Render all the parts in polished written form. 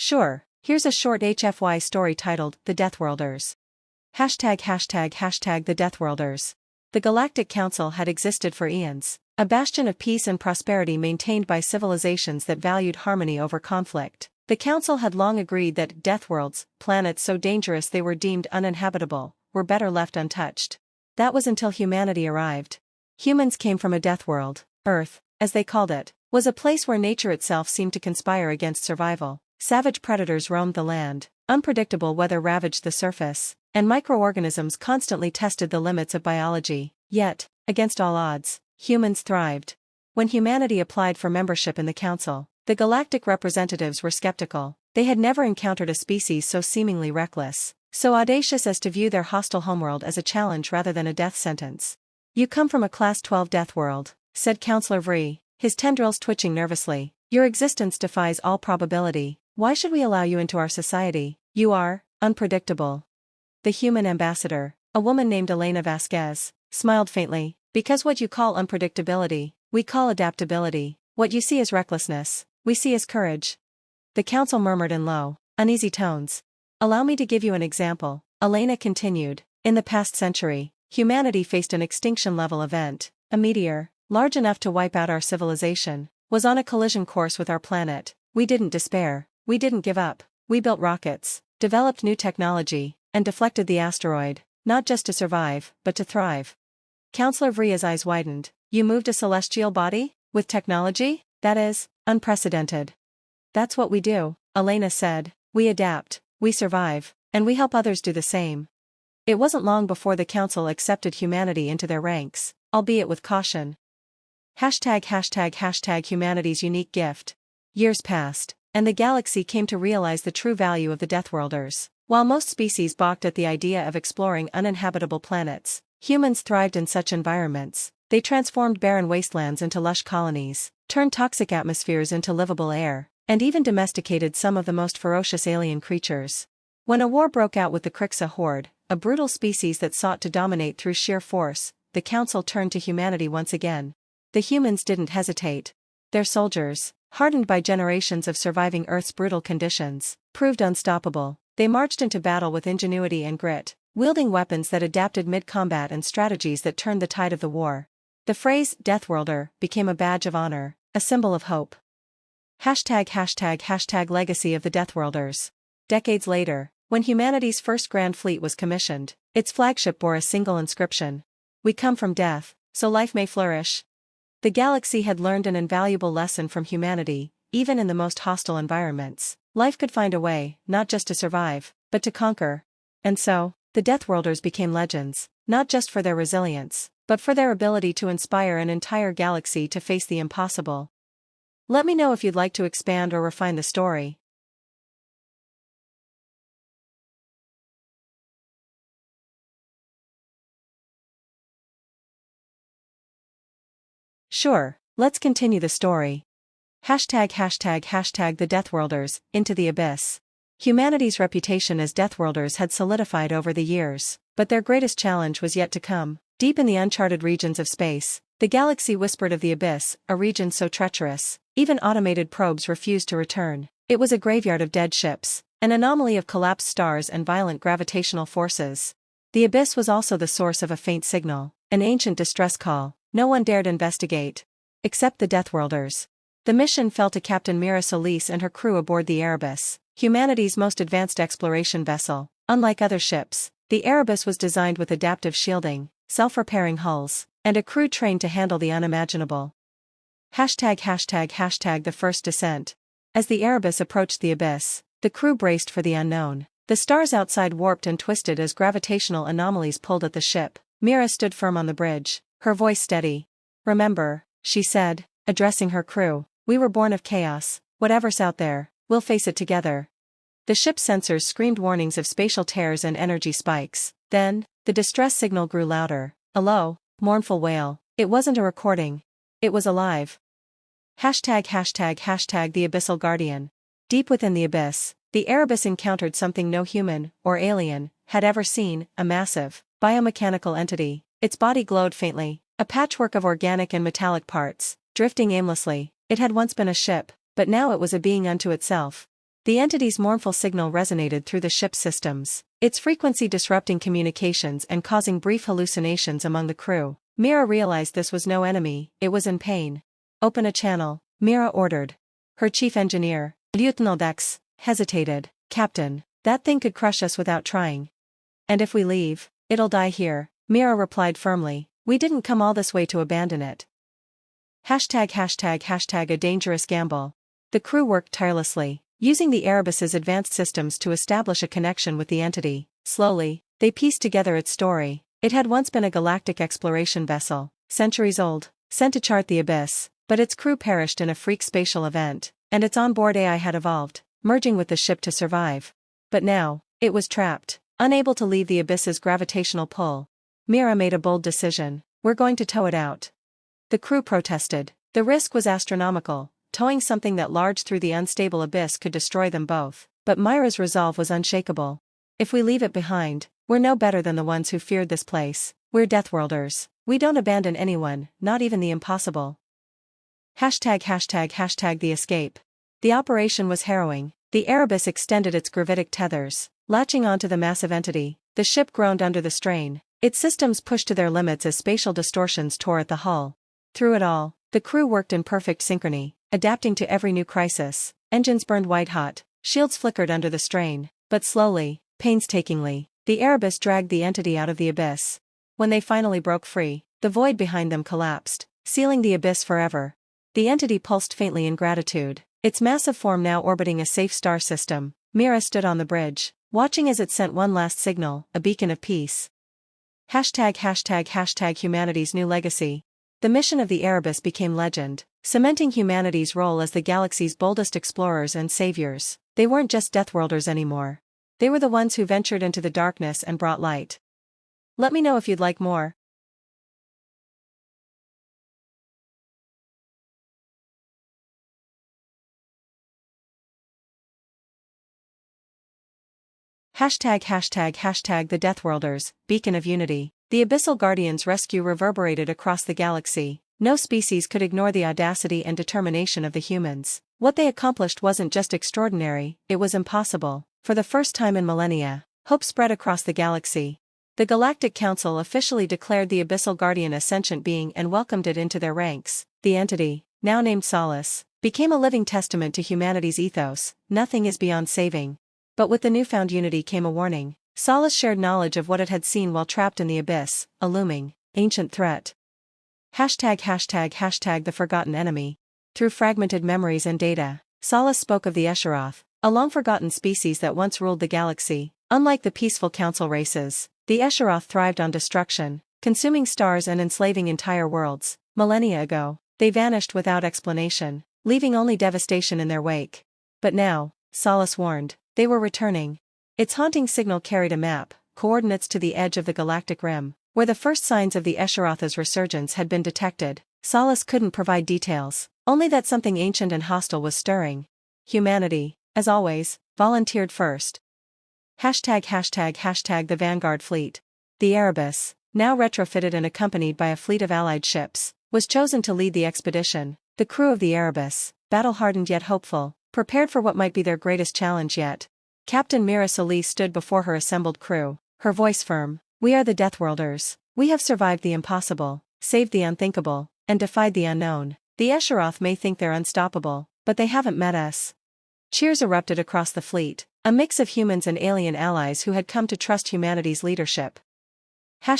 Sure, here's a short HFY story titled, The Deathworlders. ####The Deathworlders. The Galactic Council had existed for eons, a bastion of peace and prosperity maintained by civilizations that valued harmony over conflict. The Council had long agreed that Deathworlds, planets so dangerous they were deemed uninhabitable, were better left untouched. That was until humanity arrived. Humans came from a death world. Earth, as they called it, was a place where nature itself seemed to conspire against survival. Savage predators roamed the land, unpredictable weather ravaged the surface, and microorganisms constantly tested the limits of biology. Yet, against all odds, humans thrived. When humanity applied for membership in the Council, the galactic representatives were skeptical. They had never encountered a species so seemingly reckless, so audacious as to view their hostile homeworld as a challenge rather than a death sentence. "You come from a Class 12 death world," said Councillor Vree, his tendrils twitching nervously. "Your existence defies all probability. Why should we allow you into our society? You are unpredictable." The human ambassador, a woman named Elena Vasquez, smiled faintly. "Because what you call unpredictability, we call adaptability. What you see as recklessness, we see as courage." The council murmured in low, uneasy tones. "Allow me to give you an example," Elena continued. "In the past century, humanity faced an extinction-level event. A meteor, large enough to wipe out our civilization, was on a collision course with our planet. We didn't despair. We didn't give up. We built rockets, developed new technology, and deflected the asteroid, not just to survive, but to thrive." Councillor Vree's eyes widened. "You moved a celestial body? With technology? That is unprecedented." "That's what we do," Elena said. "We adapt, we survive, and we help others do the same." It wasn't long before the Council accepted humanity into their ranks, albeit with caution. ###humanity's unique gift. Years passed, and the galaxy came to realize the true value of the Deathworlders. While most species balked at the idea of exploring uninhabitable planets, humans thrived in such environments. They transformed barren wastelands into lush colonies, turned toxic atmospheres into livable air, and even domesticated some of the most ferocious alien creatures. When a war broke out with the Krixia horde, a brutal species that sought to dominate through sheer force, the Council turned to humanity once again. The humans didn't hesitate. Their soldiers, hardened by generations of surviving Earth's brutal conditions, proved unstoppable. They marched into battle with ingenuity and grit, wielding weapons that adapted mid-combat and strategies that turned the tide of the war. The phrase, Deathworlder, became a badge of honor, a symbol of hope. ###Legacy of the Deathworlders. Decades later, when humanity's first Grand Fleet was commissioned, its flagship bore a single inscription: "We come from death, so life may flourish." The galaxy had learned an invaluable lesson from humanity. Even in the most hostile environments, life could find a way, not just to survive, but to conquer. And so, the Deathworlders became legends, not just for their resilience, but for their ability to inspire an entire galaxy to face the impossible. Let me know if you'd like to expand or refine the story. Sure, let's continue the story. ###The Deathworlders, Into the Abyss. Humanity's reputation as Deathworlders had solidified over the years, but their greatest challenge was yet to come. Deep in the uncharted regions of space, the galaxy whispered of the abyss, a region so treacherous, even automated probes refused to return. It was a graveyard of dead ships, an anomaly of collapsed stars and violent gravitational forces. The abyss was also the source of a faint signal, an ancient distress call. No one dared investigate. Except the Deathworlders. The mission fell to Captain Mira Solis and her crew aboard the Erebus, humanity's most advanced exploration vessel. Unlike other ships, the Erebus was designed with adaptive shielding, self-repairing hulls, and a crew trained to handle the unimaginable. ###The First Descent. As the Erebus approached the abyss, the crew braced for the unknown. The stars outside warped and twisted as gravitational anomalies pulled at the ship. Mira stood firm on the bridge, her voice steady. "Remember," she said, addressing her crew, "we were born of chaos. Whatever's out there, we'll face it together." The ship's sensors screamed warnings of spatial tears and energy spikes. Then, the distress signal grew louder, a low, mournful wail. It wasn't a recording. It was alive. ###The Abyssal Guardian. Deep within the abyss, the Erebus encountered something no human, or alien, had ever seen, a massive, biomechanical entity. Its body glowed faintly, a patchwork of organic and metallic parts, drifting aimlessly. It had once been a ship, but now it was a being unto itself. The entity's mournful signal resonated through the ship's systems, its frequency disrupting communications and causing brief hallucinations among the crew. Mira realized this was no enemy, it was in pain. Open a channel, Mira ordered. Her chief engineer, Lieutenant Dex, hesitated. Captain, that thing could crush us without trying. And if we leave, it'll die here, Mira replied firmly. We didn't come all this way to abandon it. #### a dangerous gamble. The crew worked tirelessly, using the Erebus's advanced systems to establish a connection with the entity. Slowly, they pieced together its story. It had once been a galactic exploration vessel, centuries old, sent to chart the abyss, but its crew perished in a freak spatial event, and its onboard AI had evolved, merging with the ship to survive. But now, it was trapped, unable to leave the abyss's gravitational pull. Mira made a bold decision. We're going to tow it out. The crew protested. The risk was astronomical. Towing something that large through the unstable abyss could destroy them both. But Mira's resolve was unshakable. If we leave it behind, we're no better than the ones who feared this place. We're Deathworlders. We don't abandon anyone, not even the impossible. #### the escape. The operation was harrowing. The Erebus extended its gravitic tethers, latching onto the massive entity. The ship groaned under the strain, its systems pushed to their limits as spatial distortions tore at the hull. Through it all, the crew worked in perfect synchrony, adapting to every new crisis. Engines burned white-hot, shields flickered under the strain, but slowly, painstakingly, the Erebus dragged the entity out of the abyss. When they finally broke free, the void behind them collapsed, sealing the abyss forever. The entity pulsed faintly in gratitude, its massive form now orbiting a safe star system. Mira stood on the bridge, watching as it sent one last signal, a beacon of peace. #### humanity's new legacy. The mission of the Erebus became legend, cementing humanity's role as the galaxy's boldest explorers and saviors. They weren't just Deathworlders anymore. They were the ones who ventured into the darkness and brought light. Let me know if you'd like more. #### the Deathworlders, beacon of unity. The Abyssal Guardians' rescue reverberated across the galaxy. No species could ignore the audacity and determination of the humans. What they accomplished wasn't just extraordinary, it was impossible. For the first time in millennia, hope spread across the galaxy. The Galactic Council officially declared the Abyssal Guardian a sentient being and welcomed it into their ranks. The entity, now named Solace, became a living testament to humanity's ethos: nothing is beyond saving. But with the newfound unity came a warning. Solace shared knowledge of what it had seen while trapped in the abyss, a looming, ancient threat. #### the forgotten enemy. Through fragmented memories and data, Solace spoke of the Esheroth, a long-forgotten species that once ruled the galaxy. Unlike the peaceful council races, the Esheroth thrived on destruction, consuming stars and enslaving entire worlds. Millennia ago, they vanished without explanation, leaving only devastation in their wake. But now, Solace warned, they were returning. Its haunting signal carried a map, coordinates to the edge of the galactic rim, where the first signs of the Esheroth's resurgence had been detected. Solace couldn't provide details, only that something ancient and hostile was stirring. Humanity, as always, volunteered first. #### the Vanguard fleet. The Erebus, now retrofitted and accompanied by a fleet of allied ships, was chosen to lead the expedition. The crew of the Erebus, battle-hardened yet hopeful, prepared for what might be their greatest challenge yet. Captain Mira Solis stood before her assembled crew, her voice firm. We are the Deathworlders. We have survived the impossible, saved the unthinkable, and defied the unknown. The Esheroth may think they're unstoppable, but they haven't met us. Cheers erupted across the fleet, a mix of humans and alien allies who had come to trust humanity's leadership. ####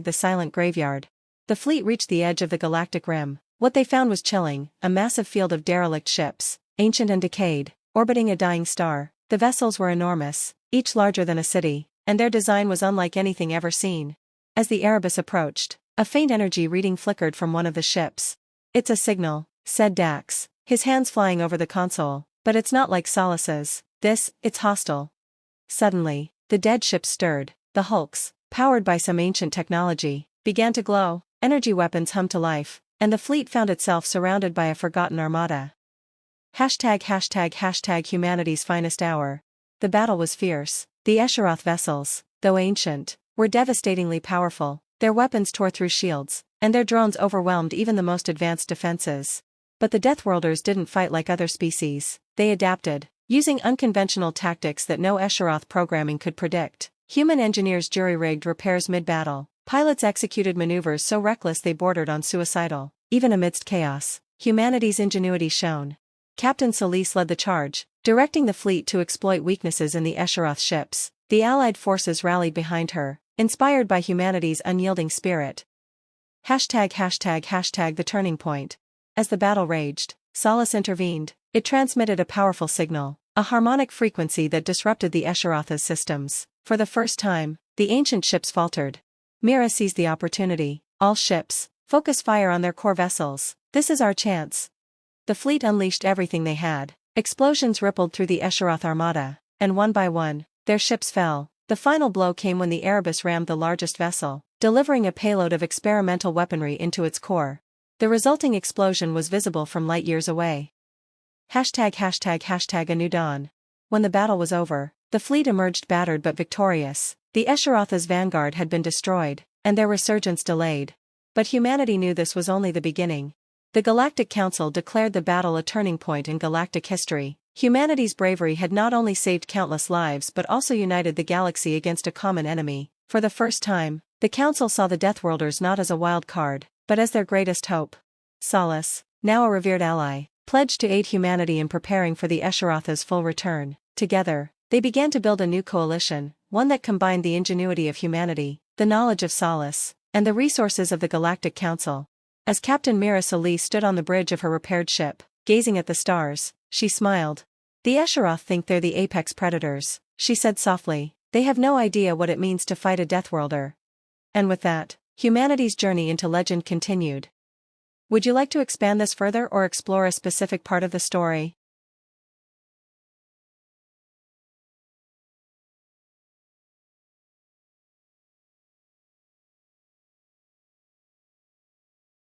the silent graveyard. The fleet reached the edge of the galactic rim. What they found was chilling: a massive field of derelict ships, ancient and decayed, orbiting a dying star. The vessels were enormous, each larger than a city, and their design was unlike anything ever seen. As the Erebus approached, a faint energy reading flickered from one of the ships. "It's a signal," said Dax, his hands flying over the console, "but it's not like Solace's. It's hostile." Suddenly, the dead ship stirred. The hulks, powered by some ancient technology, began to glow, energy weapons hummed to life, and the fleet found itself surrounded by a forgotten armada. #### humanity's finest hour. The battle was fierce. The Esheroth vessels, though ancient, were devastatingly powerful. Their weapons tore through shields, and their drones overwhelmed even the most advanced defenses. But the Deathworlders didn't fight like other species. They adapted, using unconventional tactics that no Escharoth programming could predict. Human engineers jury-rigged repairs mid-battle. Pilots executed maneuvers so reckless they bordered on suicidal. Even amidst chaos, humanity's ingenuity shone. Captain Solis led the charge, directing the fleet to exploit weaknesses in the Escharoth ships. The Allied forces rallied behind her, inspired by humanity's unyielding spirit. ###The turning point. As the battle raged, Solis intervened. It transmitted a powerful signal, a harmonic frequency that disrupted the Escharoth's systems. For the first time, the ancient ships faltered. Mira seized the opportunity. All ships, focus fire on their core vessels. This is our chance. The fleet unleashed everything they had. Explosions rippled through the Escharoth armada, and one by one, their ships fell. The final blow came when the Erebus rammed the largest vessel, delivering a payload of experimental weaponry into its core. The resulting explosion was visible from light years away. ###A new dawn. When the battle was over, the fleet emerged battered but victorious. The Escharoth's vanguard had been destroyed, and their resurgence delayed. But humanity knew this was only the beginning. The Galactic Council declared the battle a turning point in galactic history. Humanity's bravery had not only saved countless lives but also united the galaxy against a common enemy. For the first time, the Council saw the Deathworlders not as a wild card, but as their greatest hope. Solis, now a revered ally, pledged to aid humanity in preparing for the Escharoth's full return. Together, they began to build a new coalition, one that combined the ingenuity of humanity, the knowledge of Solis, and the resources of the Galactic Council. As Captain Mira Solis stood on the bridge of her repaired ship, gazing at the stars, she smiled. "The Escharoth think they're the apex predators," she said softly. "They have no idea what it means to fight a Deathworlder." And with that, humanity's journey into legend continued. Would you like to expand this further or explore a specific part of the story?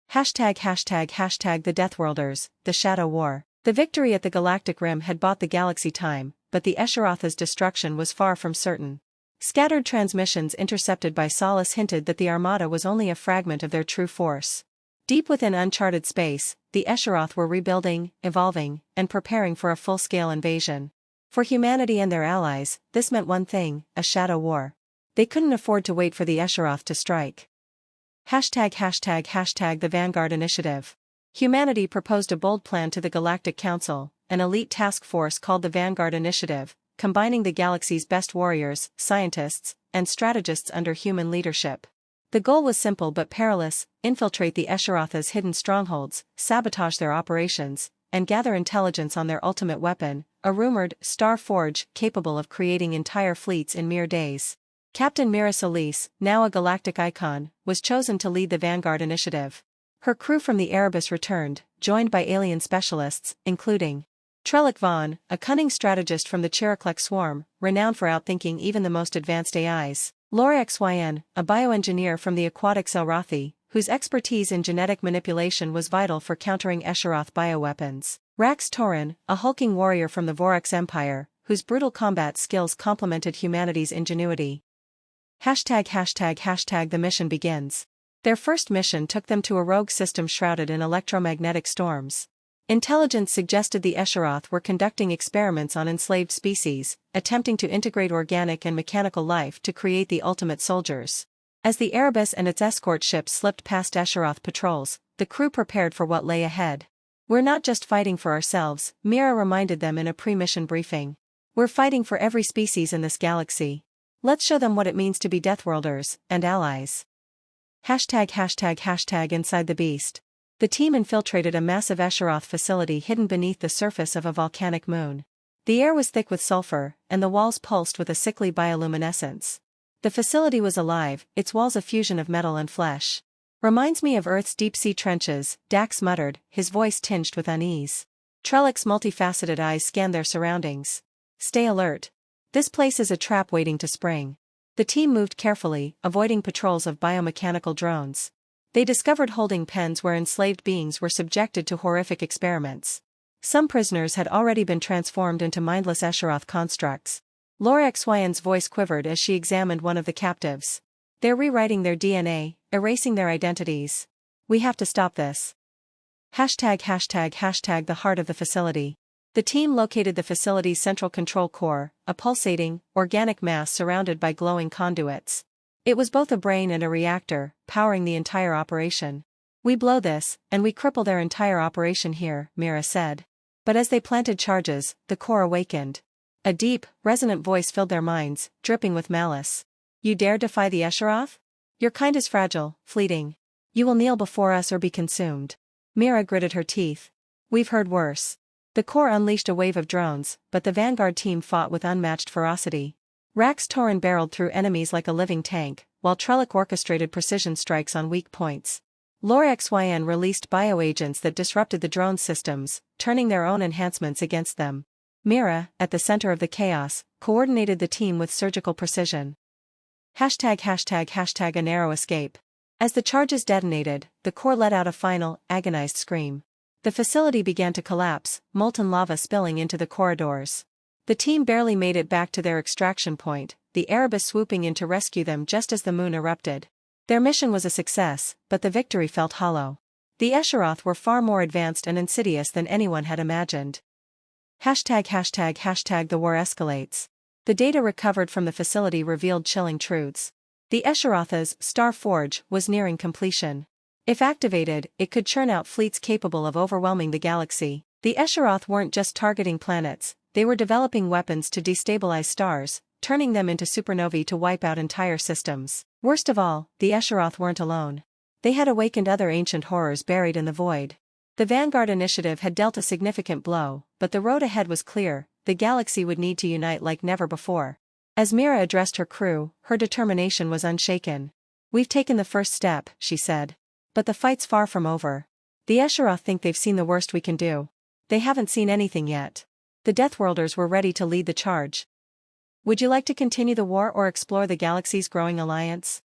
###The Deathworlders, the Shadow War. The victory at the Galactic Rim had bought the galaxy time, but the Escharoth's destruction was far from certain. Scattered transmissions intercepted by Solis hinted that the Armada was only a fragment of their true force. Deep within uncharted space, the Escharoth were rebuilding, evolving, and preparing for a full-scale invasion. For humanity and their allies, this meant one thing: a shadow war. They couldn't afford to wait for the Escharoth to strike. ###The Vanguard Initiative. Humanity proposed a bold plan to the Galactic Council, an elite task force called the Vanguard Initiative, combining the galaxy's best warriors, scientists, and strategists under human leadership. The goal was simple but perilous: infiltrate the Escharoth's hidden strongholds, sabotage their operations, and gather intelligence on their ultimate weapon, a rumored Star Forge capable of creating entire fleets in mere days. Captain Mira Solis, now a galactic icon, was chosen to lead the Vanguard Initiative. Her crew from the Erebus returned, joined by alien specialists, including Trellick Vaughn, a cunning strategist from the Chiriclec swarm, renowned for outthinking even the most advanced AIs. HFY, a bioengineer from the aquatic Zelrathi, whose expertise in genetic manipulation was vital for countering Escharoth bioweapons. Rax Torin, a hulking warrior from the Vorax Empire, whose brutal combat skills complemented humanity's ingenuity. ###The mission begins. Their first mission took them to a rogue system shrouded in electromagnetic storms. Intelligence suggested the Escharoth were conducting experiments on enslaved species, attempting to integrate organic and mechanical life to create the ultimate soldiers. As the Erebus and its escort ships slipped past Escharoth patrols, the crew prepared for what lay ahead. "We're not just fighting for ourselves," Mira reminded them in a pre-mission briefing. "We're fighting for every species in this galaxy. Let's show them what it means to be Deathworlders and allies." ###Inside the Beast. The team infiltrated a massive Escharoth facility hidden beneath the surface of a volcanic moon. The air was thick with sulfur, and the walls pulsed with a sickly bioluminescence. The facility was alive, its walls a fusion of metal and flesh. "Reminds me of Earth's deep-sea trenches," Dax muttered, his voice tinged with unease. Trellick's multifaceted eyes scanned their surroundings. "Stay alert. This place is a trap waiting to spring." The team moved carefully, avoiding patrols of biomechanical drones. They discovered holding pens where enslaved beings were subjected to horrific experiments. Some prisoners had already been transformed into mindless Escharoth constructs. Laura Xyan's voice quivered as she examined one of the captives. "They're rewriting their DNA, erasing their identities. We have to stop this." ####, the heart of the facility. The team located the facility's central control core, a pulsating, organic mass surrounded by glowing conduits. It was both a brain and a reactor, powering the entire operation. "We blow this, and we cripple their entire operation here," Mira said. But as they planted charges, the core awakened. A deep, resonant voice filled their minds, dripping with malice. "You dare defy the Esheroth? Your kind is fragile, fleeting. You will kneel before us or be consumed." Mira gritted her teeth. "We've heard worse." The core unleashed a wave of drones, but the vanguard team fought with unmatched ferocity. Rax tore and barreled through enemies like a living tank, while Trellick orchestrated precision strikes on weak points. HFY released bioagents that disrupted the drone systems, turning their own enhancements against them. Mira, at the center of the chaos, coordinated the team with surgical precision. ####, a narrow escape. As the charges detonated, the core let out a final, agonized scream. The facility began to collapse, molten lava spilling into the corridors. The team barely made it back to their extraction point, the Erebus swooping in to rescue them just as the moon erupted. Their mission was a success, but the victory felt hollow. The Esheroth were far more advanced and insidious than anyone had imagined. ####, the war escalates. The data recovered from the facility revealed chilling truths. The Esheroth's Star Forge was nearing completion. If activated, it could churn out fleets capable of overwhelming the galaxy. The Esheroth weren't just targeting planets, they were developing weapons to destabilize stars, turning them into supernovae to wipe out entire systems. Worst of all, the Esheroth weren't alone. They had awakened other ancient horrors buried in the void. The Vanguard Initiative had dealt a significant blow, but the road ahead was clear: the galaxy would need to unite like never before. As Mira addressed her crew, her determination was unshaken. "We've taken the first step," she said. "But the fight's far from over. The Esheroth think they've seen the worst we can do. They haven't seen anything yet." The Deathworlders were ready to lead the charge. "Would you like to continue the war or explore the galaxy's growing alliance?"